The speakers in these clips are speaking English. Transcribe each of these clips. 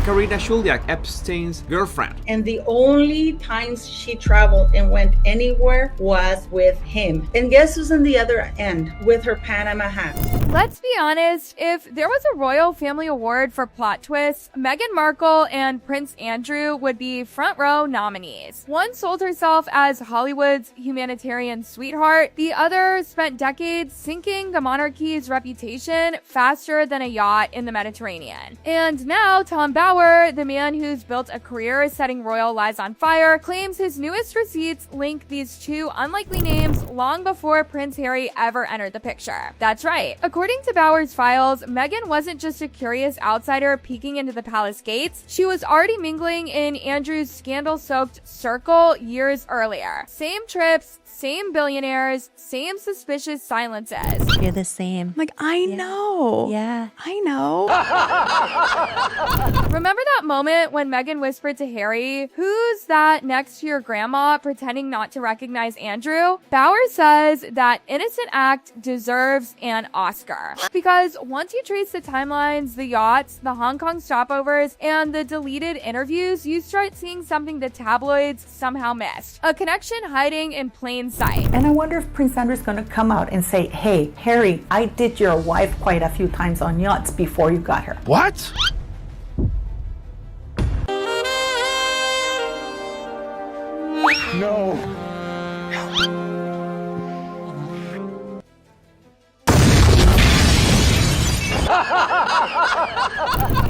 Karina Shuliak, Epstein's girlfriend. And the only times she traveled and went anywhere was with him. And guess who's on the other end with her Panama hat? Let's be honest, if there was a royal family award for plot twists, Meghan Markle and Prince Andrew would be front row nominees. One sold herself as Hollywood's humanitarian sweetheart. The other spent decades sinking the monarchy's reputation faster than a yacht in the Mediterranean. And now Tom Bower, the man who's built a career setting royal lives on fire, claims his newest receipts link these two unlikely names long before Prince Harry ever entered the picture. That's right. According to Bower's files, Meghan wasn't just a curious outsider peeking into the palace gates. She was already mingling in Andrew's scandal-soaked circle years earlier. Same trips, same billionaires, same suspicious silences. You're the same. Like, I know. Yeah. I know. Remember that moment when Meghan whispered to Harry, "Who's that next to your grandma pretending not to recognize Andrew?" Bower says that innocent act deserves an Oscar. Because once you trace the timelines, the yachts, the Hong Kong stopovers, and the deleted interviews, you start seeing something the tabloids somehow missed. A connection hiding in plain sight. And I wonder if Prince Andrew's going to come out and say, "Hey, Harry, I did your wife quite a few times on yachts before you got her." What? No.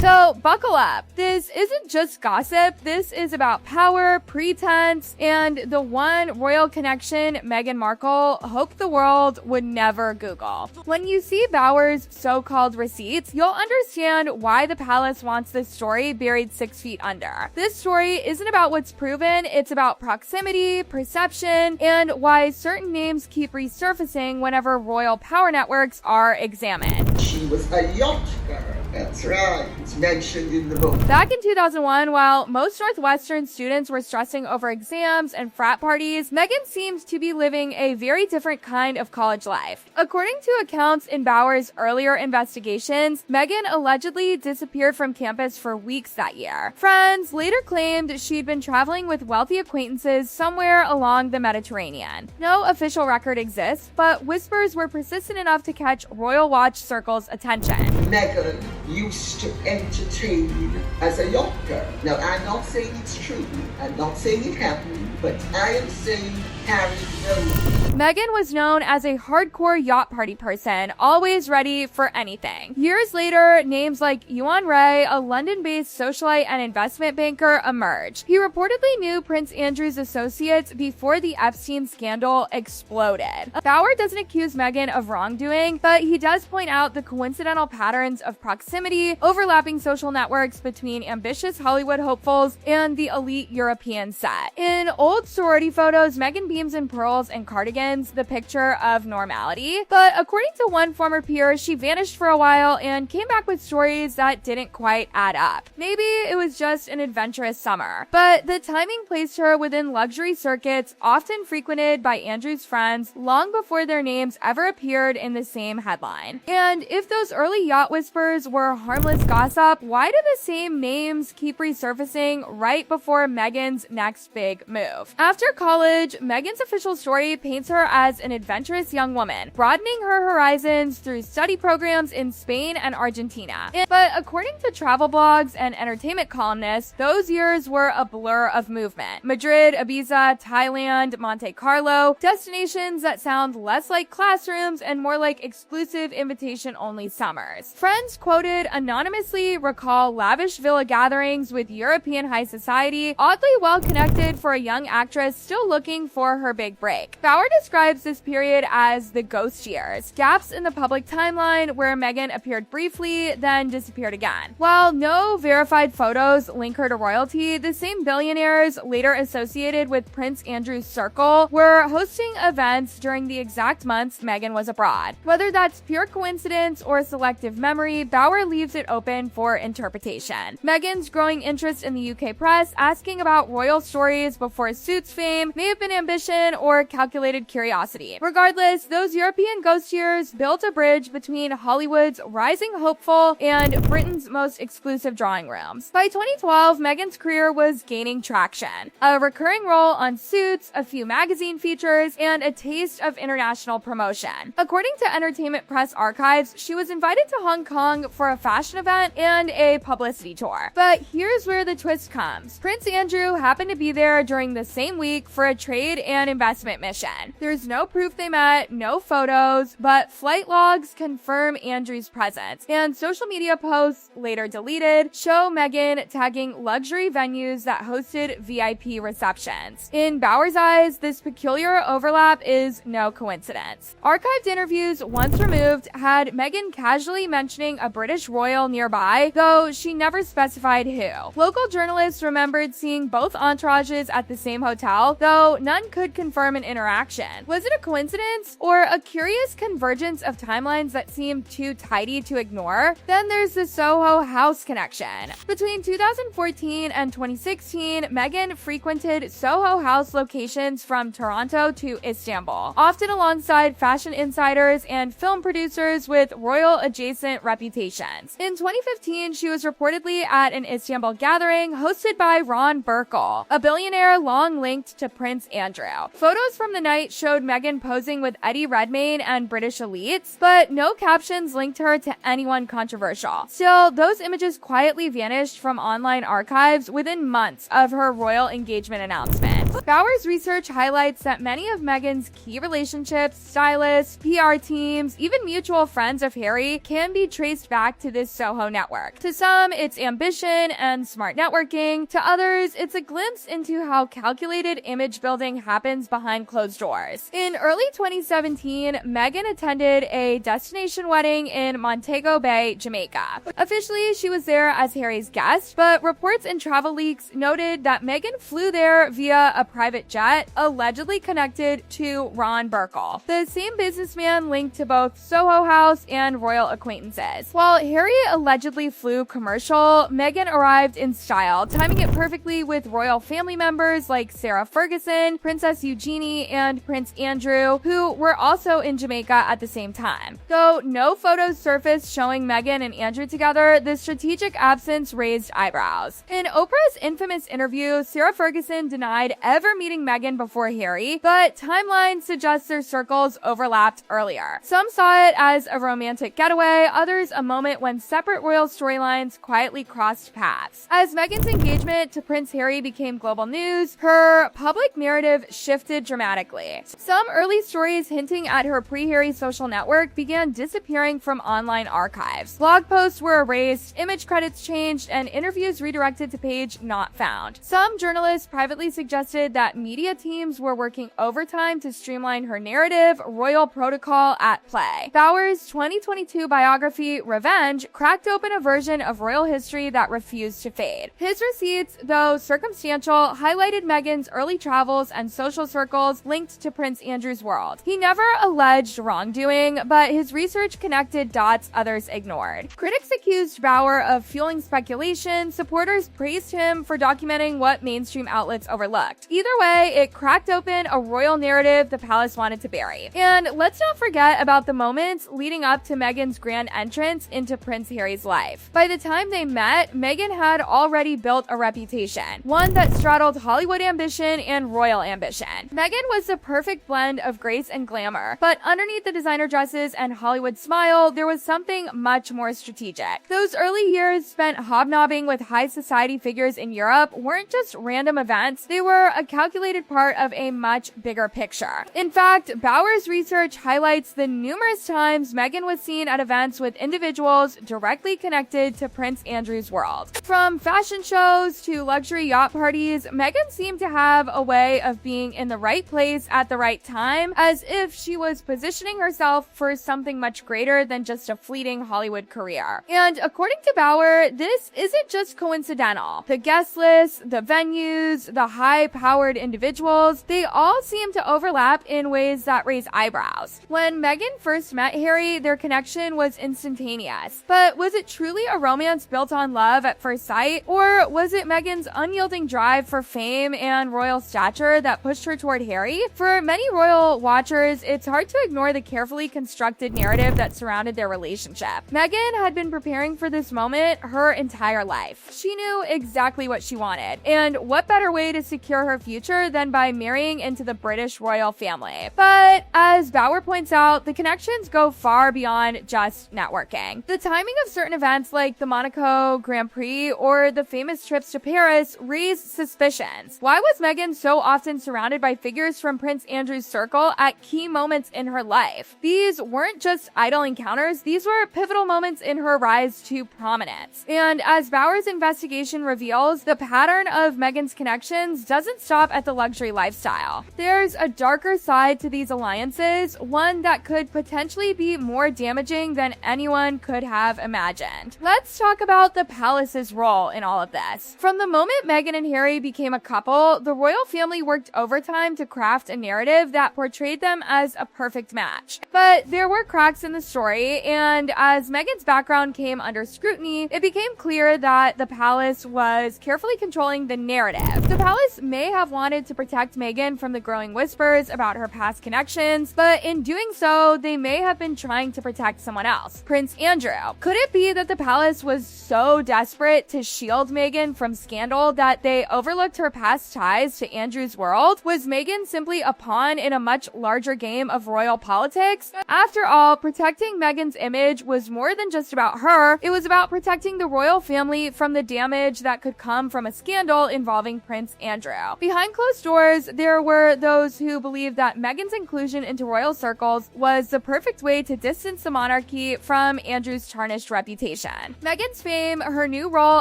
So buckle up. This isn't just gossip. This is about power, pretense, and the one royal connection Meghan Markle hoped the world would never Google. When you see Bower's so-called receipts, you'll understand why the palace wants this story buried 6 feet under. This story isn't about what's proven, it's about proximity, perception, and why certain names keep resurfacing whenever royal power networks are examined. She was a yacht girl. That's right. It's mentioned in the book. Back in 2001, while most Northwestern students were stressing over exams and frat parties, Meghan seemed to be living a very different kind of college life. According to accounts in Bower's earlier investigations, Meghan allegedly disappeared from campus for weeks that year. Friends later claimed she'd been traveling with wealthy acquaintances somewhere along the Mediterranean. No official record exists, but whispers were persistent enough to catch Royal Watch Circle's attention. Meghan used to entertain as a yacht girl. Now, I'm not saying it's true. I'm not saying it happened, but I am saying Harry knows. Meghan was known as a hardcore yacht party person, always ready for anything. Years later, names like Yuan Ray, a London-based socialite and investment banker, emerged. He reportedly knew Prince Andrew's associates before the Epstein scandal exploded. Bower doesn't accuse Meghan of wrongdoing, but he does point out the coincidental patterns of proximity, overlapping social networks between ambitious Hollywood hopefuls and the elite European set. In old sorority photos, Meghan beams in pearls and cardigans, the picture of normality. But according to one former peer, she vanished for a while and came back with stories that didn't quite add up. Maybe it was just an adventurous summer. But the timing placed her within luxury circuits often frequented by Andrew's friends long before their names ever appeared in the same headline. And if those early yacht whispers were harmless gossip, why do the same names keep resurfacing right before Meghan's next big move? After college, Meghan's official story paints her as an adventurous young woman, broadening her horizons through study programs in Spain and Argentina. But according to travel blogs and entertainment columnists, those years were a blur of movement. Madrid, Ibiza, Thailand, Monte Carlo, destinations that sound less like classrooms and more like exclusive invitation-only summers. Friends quoted anonymously recall lavish villa gatherings with European high society, oddly well connected for a young actress still looking for her big break. Bower describes this period as the ghost years, gaps in the public timeline where Meghan appeared briefly, then disappeared again. While no verified photos link her to royalty, the same billionaires later associated with Prince Andrew's circle were hosting events during the exact months Meghan was abroad. Whether that's pure coincidence or selective memory, Bower leaves it open for interpretation. Meghan's growing interest in the UK press asking about royal stories before Suits fame may have been ambition or calculated curiosity. Regardless, those European ghost years built a bridge between Hollywood's rising hopeful and Britain's most exclusive drawing rooms. By 2012, Meghan's career was gaining traction. A recurring role on Suits, a few magazine features, and a taste of international promotion. According to Entertainment Press Archives, she was invited to Hong Kong for a fashion event and a publicity tour. But here's where the twist comes. Prince Andrew happened to be there during the same week for a trade and investment mission. There's no proof they met, no photos, but flight logs confirm Andrew's presence, and social media posts, later deleted, show Meghan tagging luxury venues that hosted VIP receptions. In Bauer's eyes, this peculiar overlap is no coincidence. Archived interviews, once removed, had Meghan casually mentioning a British royal nearby, though she never specified who. Local journalists remembered seeing both entourages at the same hotel, though none could confirm an interaction. Was it a coincidence or a curious convergence of timelines that seemed too tidy to ignore? Then there's the Soho House connection. Between 2014 and 2016, Meghan frequented Soho House locations from Toronto to Istanbul, often alongside fashion insiders and film producers with royal-adjacent reputations. In 2015, she was reportedly at an Istanbul gathering hosted by Ron Burkle, a billionaire long linked to Prince Andrew. Photos from the night showed Meghan posing with Eddie Redmayne and British elites, but no captions linked her to anyone controversial. Still, those images quietly vanished from online archives within months of her royal engagement announcement. Bauer's research highlights that many of Meghan's key relationships, stylists, PR teams, even mutual friends of Harry can be traced back to this Soho network. To some, it's ambition and smart networking. To others, it's a glimpse into how calculated image building happens behind closed doors. In early 2017, Meghan attended a destination wedding in Montego Bay, Jamaica. Officially, she was there as Harry's guest, but reports and travel leaks noted that Meghan flew there via a private jet, allegedly connected to Ron Burkle, the same businessman linked to both Soho House and royal acquaintances. While Harry allegedly flew commercial, Meghan arrived in style, timing it perfectly with royal family members like Sarah Ferguson, Princess Eugenie, and Prince Andrew, who were also in Jamaica at the same time. Though no photos surfaced showing Meghan and Andrew together, the strategic absence raised eyebrows. In Oprah's infamous interview, Sarah Ferguson denied ever meeting Meghan before Harry, but timelines suggest their circles overlapped earlier. Some saw it as a romantic getaway, others a moment when separate royal storylines quietly crossed paths. As Meghan's engagement to Prince Harry became global news, her public narrative shifted dramatically. Some early stories hinting at her pre-Harry social network began disappearing from online archives. Blog posts were erased, image credits changed, and interviews redirected to page not found. Some journalists privately suggested that media teams were working overtime to streamline her narrative, royal protocol at play. Bauer's 2022 biography, Revenge, cracked open a version of royal history that refused to fade. His receipts, though circumstantial, highlighted Meghan's early travels and social circles linked to Prince Andrew's world. He never alleged wrongdoing, but his research connected dots others ignored. Critics accused Bauer of fueling speculation, supporters praised him for documenting what mainstream outlets overlooked. Either way, it cracked open a royal narrative the palace wanted to bury. And let's not forget about the moments leading up to Meghan's grand entrance into Prince Harry's life. By the time they met, Meghan had already built a reputation, one that straddled Hollywood ambition and royal ambition. Meghan was the perfect blend of grace and glamour, but underneath the designer dresses and Hollywood smile, there was something much more strategic. Those early years spent hobnobbing with high society figures in Europe weren't just random events, they were a calculated part of a much bigger picture. In fact, Bauer's research highlights the numerous times Meghan was seen at events with individuals directly connected to Prince Andrew's world. From fashion shows to luxury yacht parties, Meghan seemed to have a way of being in the right place at the right time, as if she was positioning herself for something much greater than just a fleeting Hollywood career. And according to Bauer, this isn't just coincidental. The guest list, the venues, the high empowered individuals, they all seem to overlap in ways that raise eyebrows. When Meghan first met Harry, their connection was instantaneous. But was it truly a romance built on love at first sight? Or was it Meghan's unyielding drive for fame and royal stature that pushed her toward Harry? For many royal watchers, it's hard to ignore the carefully constructed narrative that surrounded their relationship. Meghan had been preparing for this moment her entire life. She knew exactly what she wanted, and what better way to secure her future than by marrying into the British royal family. But as Bauer points out, the connections go far beyond just networking. The timing of certain events like the Monaco Grand Prix or the famous trips to Paris raised suspicions. Why was Meghan so often surrounded by figures from Prince Andrew's circle at key moments in her life? These weren't just idle encounters, these were pivotal moments in her rise to prominence. And as Bauer's investigation reveals, the pattern of Meghan's connections doesn't stop at the luxury lifestyle. There's a darker side to these alliances, one that could potentially be more damaging than anyone could have imagined. Let's talk about the palace's role in all of this. From the moment Meghan and Harry became a couple, the royal family worked overtime to craft a narrative that portrayed them as a perfect match. But there were cracks in the story, and as Meghan's background came under scrutiny, it became clear that the palace was carefully controlling the narrative. The palace may have wanted to protect Meghan from the growing whispers about her past connections, but in doing so, they may have been trying to protect someone else, Prince Andrew. Could it be that the palace was so desperate to shield Meghan from scandal that they overlooked her past ties to Andrew's world? Was Meghan simply a pawn in a much larger game of royal politics? After all, protecting Meghan's image was more than just about her. It was about protecting the royal family from the damage that could come from a scandal involving Prince Andrew. Behind closed doors, there were those who believed that Meghan's inclusion into royal circles was the perfect way to distance the monarchy from Andrew's tarnished reputation. Meghan's fame, her new role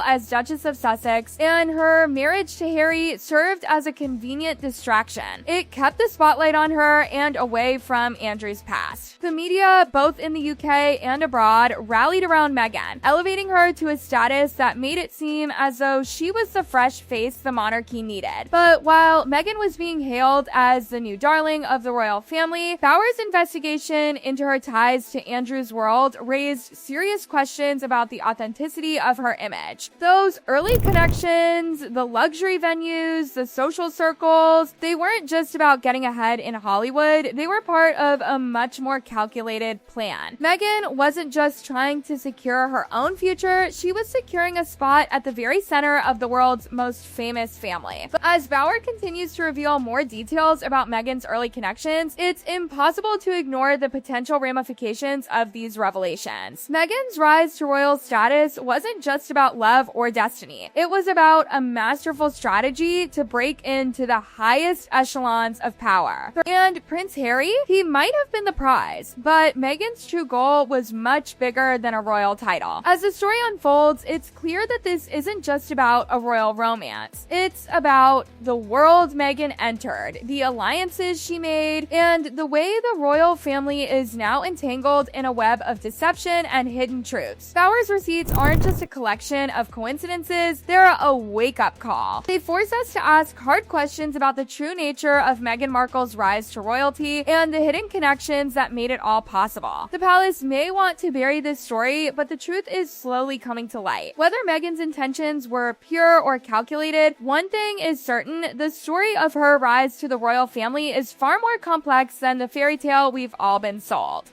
as Duchess of Sussex, and her marriage to Harry served as a convenient distraction. It kept the spotlight on her and away from Andrew's past. The media, both in the UK and abroad, rallied around Meghan, elevating her to a status that made it seem as though she was the fresh face the monarchy needed. But while Meghan was being hailed as the new darling of the royal family, Bauer's investigation into her ties to Andrew's world raised serious questions about the authenticity of her image. Those early connections, the luxury venues, the social circles, they weren't just about getting ahead in Hollywood, they were part of a much more calculated plan. Meghan wasn't just trying to secure her own future, she was securing a spot at the very center of the world's most famous family. But as Bauer continues to reveal more details about Meghan's early connections, it's impossible to ignore the potential ramifications of these revelations. Meghan's rise to royal status wasn't just about love or destiny. It was about a masterful strategy to break into the highest echelons of power. And Prince Harry, he might have been the prize, but Meghan's true goal was much bigger than a royal title. As the story unfolds, it's clear that this isn't just about a royal romance. It's about the world Meghan entered, the alliances she made, and the way the royal family is now entangled in a web of deception and hidden truths. Bauer's receipts aren't just a collection of coincidences, they're a wake-up call. They force us to ask hard questions about the true nature of Meghan Markle's rise to royalty and the hidden connections that made it all possible. The palace may want to bury this story, but the truth is slowly coming to light. Whether Meghan's intentions were pure or calculated, one thing is certain: the story of her rise to the royal family is far more complex than the fairy tale we've all been sold.